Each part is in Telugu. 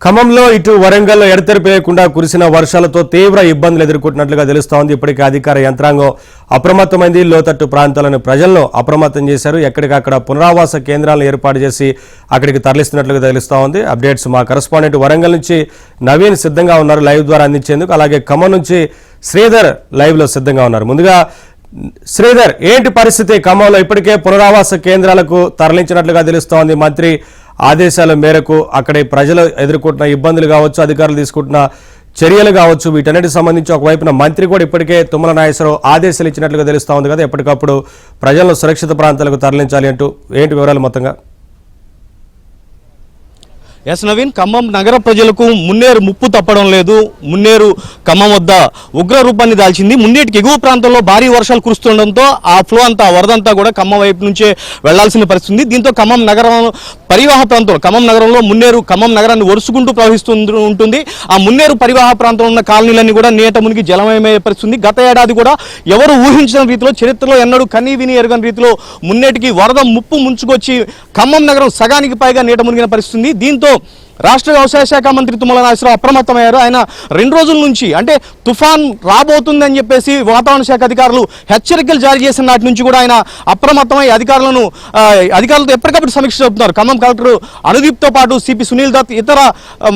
ఖమ్మంలో ఇటు వరంగల్లో ఎడతెరిపేయకుండా కురిసిన వర్షాలతో తీవ్ర ఇబ్బందులు ఎదుర్కొంటున్నట్లుగా తెలుస్తోంది. ఇప్పటికే అధికార యంత్రాంగం అప్రమత్తమైంది. లోతట్టు ప్రాంతాలను ప్రజలను అప్రమత్తం చేశారు. ఎక్కడికక్కడ పునరావాస కేంద్రాలను ఏర్పాటు చేసి అక్కడికి తరలిస్తున్నట్లుగా తెలుస్తోంది. అప్డేట్స్ మా కరెస్పాండెంట్ వరంగల్ నుంచి నవీన్ సిద్ధంగా ఉన్నారు లైవ్ ద్వారా అందించేందుకు. అలాగే ఖమ్మం నుంచి శ్రీధర్ లైవ్ లో సిద్ధంగా ఉన్నారు. ముందుగా శ్రీధర్, ఏంటి పరిస్థితి ఖమ్మంలో? ఇప్పటికే పునరావాస కేంద్రాలకు తరలించినట్లుగా తెలుస్తోంది. మంత్రి ఆదేశాల మేరకు అక్కడ ప్రజలు ఎదుర్కొంటున్న ఇబ్బందులు కావచ్చు, అధికారులు తీసుకుంటున్న చర్యలు కావచ్చు, వీటన్నిటికి సంబంధించి ఒకవైపున మంత్రి కూడా ఇప్పటికే తుమ్మల నాగేశ్వరరావు ఆదేశాలు ఇచ్చినట్లుగా తెలుస్తూ ఉంది కదా, ఎప్పటికప్పుడు ప్రజలను సురక్షిత ప్రాంతాలకు తరలించాలి అంటూ ఏంటి వివరాలు మొత్తంగా? ఎస్ నవీన్, ఖమ్మం నగర ప్రజలకు మున్నేరు ముప్పు తప్పడం లేదు. మున్నేరు ఖమ్మం వద్ద ఉగ్ర రూపాన్ని దాల్చింది. మున్నేటికి ఎగువ ప్రాంతంలో భారీ వర్షాలు కురుస్తుండడంతో ఆ ఫ్లో అంతా వరదంతా కూడా ఖమ్మం వైపు నుంచే వెళ్లాల్సిన పరిస్థితి. దీంతో ఖమ్మం నగరం పరివాహ ప్రాంతంలో ఖమ్మం నగరంలో మున్నేరు ఖమ్మం నగరాన్ని ఒరుసుకుంటూ ప్రవహిస్తూ ఉంటుంది. ఆ మున్నేరు పరివాహ ప్రాంతంలో ఉన్న కాలనీలన్నీ కూడా నీట మునిగి జలమయమయ్యే పరిస్థితి. గత ఏడాది కూడా ఎవరు ఊహించిన రీతిలో, చరిత్రలో ఎన్నడూ కనీ విని ఎరగని రీతిలో మున్నేటికి వరద ముప్పు ముంచుకొచ్చి ఖమ్మం నగరం సగానికి పైగా నీట మునిగిన పరిస్థితి. దీంతో రాష్ట్ర వ్యవసాయ శాఖ మంత్రి తుమ్మల నాగేశ్వరరావు అప్రమత్తమయ్యారు. ఆయన 2 రోజుల నుంచి, అంటే తుఫాన్ రాబోతుందని చెప్పేసి వాతావరణ శాఖ అధికారులు హెచ్చరికలు జారీ చేసిన నాటి నుంచి కూడా ఆయన అప్రమత్తమై అధికారులతో ఎప్పటికప్పుడు సమీక్ష జరుపుతున్నారు. ఖమ్మం కలెక్టర్ అనుదీప్తో పాటు సిపి సునీల్ దత్, ఇతర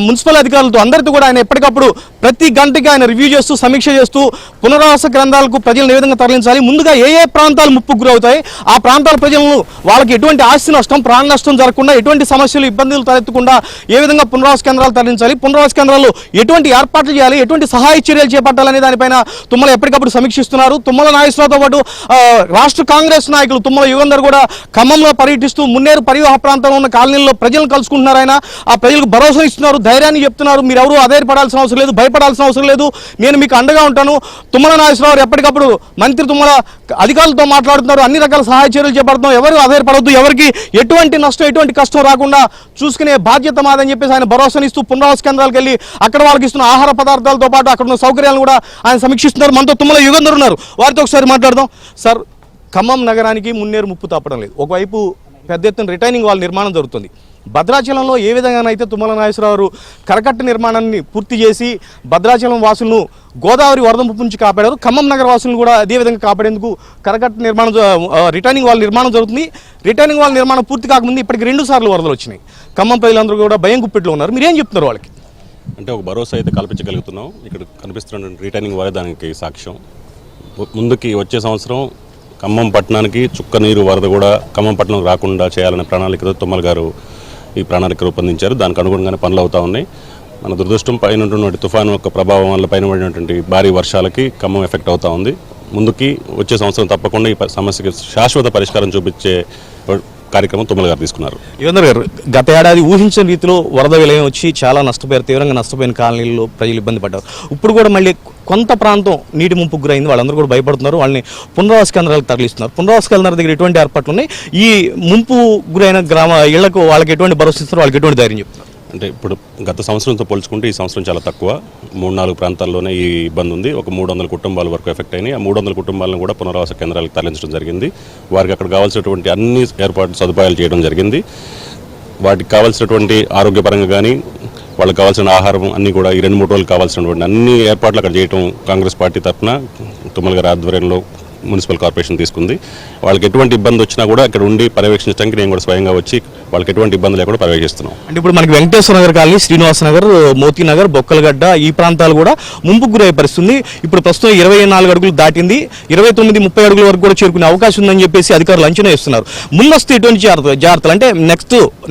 మున్సిపల్ అధికారులతో అందరితో కూడా ఆయన ఎప్పటికప్పుడు ప్రతి గంటకి ఆయన రివ్యూ చేస్తూ సమీక్ష చేస్తూ పునరావాస కేంద్రాలకు ప్రజలను ఏ విధంగా తరలించాలి, ముందుగా ఏ ప్రాంతాలు ముప్పుకు గురవుతాయి, ఆ ప్రాంతాల ప్రజలను వాళ్ళకి ఎటువంటి ఆస్తి నష్టం, ప్రాణ నష్టం జరగకుండా, ఎటువంటి సమస్యలు ఇబ్బందులు తలెత్తకుండా ఏ విధంగా పునరావాస కేంద్రాలు తరలించాలి, పునరావాస కేంద్రాల్లో ఎటువంటి ఏర్పాట్లు చేయాలి, ఎటువంటి సహాయ చర్యలు చేపట్టాలనే దానిపైన తుమ్మల ఎప్పటికప్పుడు సమీక్షిస్తున్నారు. తుమ్మల నాగేశ్వరరావుతో పాటు రాష్ట్ర కాంగ్రెస్ నాయకులు తుమ్మల యుగంధర్ కూడా ఖమ్మంలో పర్యటిస్తూ మున్నేరు పరివాహ ప్రాంతంలో ఉన్న కాలనీల్లో ప్రజలను కలుసుకుంటున్నారు. ఆయన ఆ ప్రజలకు భరోసా ఇస్తున్నారు, ధైర్యాన్ని చెప్తున్నారు. మీరు ఎవరు అధైర్యపడాల్సిన అవసరం లేదు, భయపడాల్సిన అవసరం లేదు, నేను మీకు అండగా ఉంటాను. తుమ్మల నాగేశ్వరరావు ఎప్పటికప్పుడు మంత్రి తుమ్మల అధికారులతో మాట్లాడుతున్నారు, అన్ని రకాల సహాయ చర్యలు చేపడుతున్నాం, ఎవరు అధైర్యపడవద్దు, ఎవరికి ఎటువంటి నష్టం ఎటువంటి కష్టం రాకుండా చూసుకునే బాధ్యత మాదని చెప్పేసి ఆయన భరోసానిస్తూ పునరావాస కేంద్రాలకు వెళ్ళి అక్కడ వాళ్ళకి ఇస్తున్న ఆహార పదార్థాలతో పాటు అక్కడ ఉన్న సౌకర్యాలను కూడా ఆయన సమీక్షిస్తున్నారు. మనతో తుమ్మల యుగంధర్ ఉన్నారు, వారితో ఒకసారి మాట్లాడదాం. సార్, ఖమ్మం నగరానికి మున్నేరు ముప్పు తప్పడం లేదు. ఒకవైపు పెద్ద ఎత్తున రిటైనింగ్ వాల్ నిర్మాణం జరుగుతుంది. భద్రాచలంలో ఏ విధంగానైతే తుమ్మల నాగేశ్వరరావు కరకట్ట నిర్మాణాన్ని పూర్తి చేసి భద్రాచలం వాసులను గోదావరి వరద ముప్పు నుంచి కాపాడారు, ఖమ్మం నగర వాసులను కూడా అదే విధంగా కాపాడేందుకు కరకట్ట నిర్మాణం రిటైనింగ్ వాల్ నిర్మాణం జరుగుతుంది. రిటైనింగ్ వాల్ నిర్మాణం పూర్తి కాకముందు ఇప్పటికి 2 సార్లు వరదలు వచ్చినాయి. ఖమ్మం ప్రజలందరూ కూడా భయం గుప్పిట్లో ఉన్నారు. మీరేం చెప్తున్నారు వాళ్ళకి? అంటే ఒక భరోసా అయితే కల్పించగలుగుతున్నాం. ఇక్కడ కనిపిస్తున్న రిటైనింగ్ వాలే దానికి సాక్ష్యం. ముందుకి వచ్చే సంవత్సరం ఖమ్మం పట్టణానికి చుక్క నీరు వరద కూడా ఖమ్మం పట్టణం రాకుండా చేయాలనే ప్రణాళికతో తుమ్మల గారు ఈ ప్రణాళిక రూపొందించారు. దానికి అనుగుణంగానే పనులు అవుతూ ఉన్నాయి. మన దురదృష్టం పైన ఉన్నటువంటి తుఫాను యొక్క ప్రభావం వల్ల పైన పడినటువంటి భారీ వర్షాలకి ఖమ్మం ఎఫెక్ట్ అవుతూ ఉంది. ముందుకి వచ్చే సంవత్సరం తప్పకుండా ఈ సమస్యకి శాశ్వత పరిష్కారం చూపించే కార్యక్రమం తుమ్మల గారు తీసుకున్నారు. యుగంధర్ గారు, గత ఏడాది ఊహించిన రీతిలో వరద విలయం వచ్చి చాలా నష్టపోయారు, తీవ్రంగా నష్టపోయిన కాలనీల్లో ప్రజలు ఇబ్బంది పడ్డారు. ఇప్పుడు కూడా మళ్ళీ కొంత ప్రాంతం నీటి ముంపుకు గురైంది, వాళ్ళందరూ కూడా భయపడుతున్నారు, వాళ్ళని పునరావాస కేంద్రాలకు తరలిస్తున్నారు. పునరావాస కేంద్రాల దగ్గర ఎటువంటి ఏర్పాట్లు ఉన్నాయి, ఈ ముంపు గురైన ఇళ్లకు వాళ్ళకి ఎటువంటి భరోసా ఇస్తారు, వాళ్ళకి ఎటువంటి ధైర్యం చెప్తున్నారు? అంటే ఇప్పుడు గత సంవత్సరంతో పోల్చుకుంటే ఈ సంవత్సరం చాలా తక్కువ. 3-4 ప్రాంతాల్లోనే ఈ ఇబ్బంది ఉంది. ఒక 300 కుటుంబాల వరకు ఎఫెక్ట్ అయినాయి. ఆ 300 కుటుంబాలను కూడా పునరావాస కేంద్రాలకు తరలించడం జరిగింది. వారికి అక్కడ కావాల్సినటువంటి అన్ని ఏర్పాట్లు సదుపాయాలు చేయడం జరిగింది. వాటికి కావాల్సినటువంటి ఆరోగ్యపరంగా కానీ, వాళ్ళకి కావాల్సిన ఆహారం అన్నీ కూడా ఈ 2-3 రోజులు కావాల్సినటువంటి అన్ని ఏర్పాట్లు అక్కడ చేయడం కాంగ్రెస్ పార్టీ తరఫున తుమ్మల గారి ఆధ్వర్యంలో మున్సిపల్ కార్పొరేషన్ తీసుకుంది. వాళ్ళకి ఎటువంటి ఇబ్బంది వచ్చినా కూడా ఇక్కడ ఉండి పర్యవేక్షించడానికి నేను కూడా స్వయంగా వచ్చి వాళ్ళకి ఎటువంటి ఇబ్బంది లేకుండా పర్యవేక్షిస్తున్నాం. అంటే ఇప్పుడు మనకి వెంకటేశ్వర నగర్ కాలనీ, శ్రీనివాస నగర్, మోతీ నగర్, బొక్కలగడ్డ ఈ ప్రాంతాలు కూడా ముంపుకు గురయ్యే పరిస్థితుంది. ఇప్పుడు ప్రస్తుతం 24 అడుగులు దాటింది, 29-30 అడుగుల వరకు కూడా చేరుకునే అవకాశం ఉందని చెప్పేసి అధికారులు అంచనా వేస్తున్నారు. ముందస్తు ఎటువంటి జాగ్రత్తలు, అంటే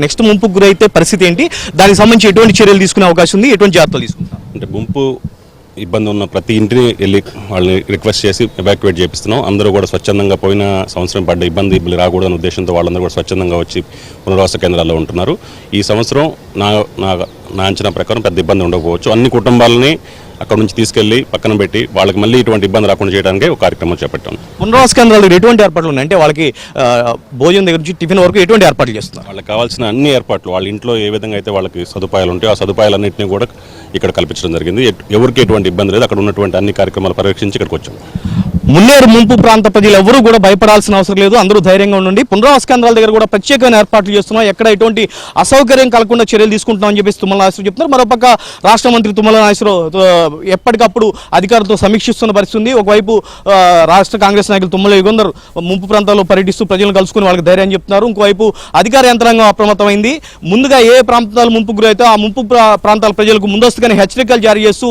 నెక్స్ట్ ముంపుకు గురైతే పరిస్థితి ఏంటి, దానికి సంబంధించి ఎటువంటి చర్యలు తీసుకునే అవకాశం ఉంది, ఎటువంటి జాగ్రత్తలు తీసుకుంటారు? అంటే ముంపు ఇబ్బంది ఉన్న ప్రతి ఇంటిని వెళ్ళి వాళ్ళని రిక్వెస్ట్ చేసి ఎవాక్యువేట్ చేపిస్తున్నాం. అందరూ కూడా స్వచ్ఛందంగా పోయిన సంవత్సరం పడ్డ ఇబ్బంది రాకూడదనే ఉద్దేశంతో వాళ్ళందరూ కూడా స్వచ్ఛందంగా వచ్చి పునరావాస కేంద్రాల్లో ఉంటున్నారు. ఈ సంవత్సరం నా అంచనా ప్రకారం పెద్ద ఇబ్బంది ఉండకపోవచ్చు. అన్ని కుటుంబాలని అక్కడ నుంచి తీసుకెళ్లి పక్కన పెట్టి వాళ్ళకి మళ్ళీ ఇటువంటి ఇబ్బంది రాకుండా చేయడానికి ఒక కార్యక్రమం చేపట్టాం. పునరావాస కేంద్రాలు ఎటువంటి ఏర్పాట్లు ఉన్నాయి, అంటే వాళ్ళకి భోజనం దగ్గర నుంచి టిఫిన్ వరకు ఎటువంటి ఏర్పాట్లు చేస్తున్నారు? వాళ్ళకి కావాల్సిన అన్ని ఏర్పాట్లు, వాళ్ళ ఇంట్లో ఏ విధంగా అయితే వాళ్ళకి సదుపాయాలు ఉంటాయో ఆ సదుపాయాలన్నింటినీ కూడా ఇక్కడ కల్పించడం జరిగింది. ఎవరికి ఎటువంటి ఇబ్బంది లేదు. అక్కడ ఉన్నటువంటి అన్ని కార్యక్రమాలు పర్యవేక్షించి ఇక్కడికి వచ్చాం. మున్నేరు ముంపు ప్రాంత ప్రజలు ఎవరూ కూడా భయపడాల్సిన అవసరం లేదు, అందరూ ధైర్యంగా ఉండండి. పునరావాస కేంద్రాల దగ్గర కూడా ప్రత్యేకమైన ఏర్పాట్లు చేస్తున్నాం, ఎక్కడ ఎటువంటి అసౌకర్యం కలగకుండా చర్యలు తీసుకుంటున్నామని చెప్పేసి తుమ్మల నాగేశ్వరరావు చెప్తున్నారు. మరోపక్క రాష్ట్ర మంత్రి తుమ్మల నాగేశ్వరరావు ఎప్పటికప్పుడు అధికారులతో సమీక్షిస్తున్న పరిస్థితి ఉంది. ఒకవైపు రాష్ట్ర కాంగ్రెస్ నాయకులు తుమ్మల యుగంధర్ ముంపు ప్రాంతాల్లో పర్యటిస్తూ ప్రజలను కలుసుకుని వాళ్ళకి ధైర్యం చెప్తున్నారు. ఇంకోవైపు అధికార యంత్రాంగం అప్రమత్తమైంది. ముందుగా ఏ ప్రాంతాలు ముంపు గురైతే ఆ ముంపు ప్రాంతాల ప్రజలకు ముందస్తుగానే హెచ్చరికలు జారీ చేస్తూ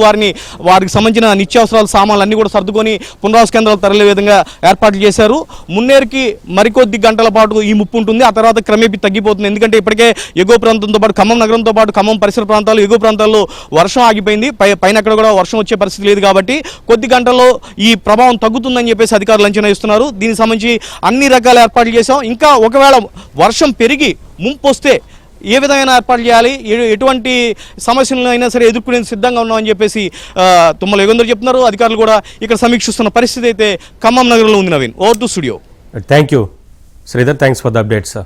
వారికి సంబంధించిన నిత్యావసరాల సామాన్లు అన్ని కూడా సర్దుకొని పునరావాస కేంద్రాలు తరలే విధంగా ఏర్పాట్లు చేశారు. మున్నేరుకి మరికొద్ది గంటల పాటు ఈ ముప్పు ఉంటుంది, ఆ తర్వాత క్రమేపీ తగ్గిపోతుంది. ఎందుకంటే ఇప్పటికే ఎగువ ప్రాంతంతో పాటు ఖమ్మం నగరంతో పాటు ఖమ్మం పరిసర ప్రాంతాలు ఎగువ ప్రాంతాల్లో వర్షం ఆగిపోయింది, పైన ఎక్కడ కూడా వర్షం వచ్చే పరిస్థితి లేదు. కాబట్టి కొద్ది గంటల్లో ఈ ప్రభావం తగ్గుతుందని చెప్పేసి అధికారులు అంచనా ఇస్తున్నారు. దీనికి సంబంధించి అన్ని రకాల ఏర్పాట్లు చేశాం. ఇంకా ఒకవేళ వర్షం పెరిగి ముంపు వస్తే ఏ విధమైన ఏర్పాట్లు చేయాలి, ఎటువంటి సమస్యలను అయినా సరే ఎదుర్కొనేందుకు సిద్ధంగా ఉన్నామని చెప్పేసి తుమ్మల యుగంధర్ చెప్తున్నారు. అధికారులు కూడా ఇక్కడ సమీక్షిస్తున్న పరిస్థితి అయితే ఖమ్మం నగరంలో ఉంది. Naveen, over to studio. Thank you Sridhar, thanks for the updates.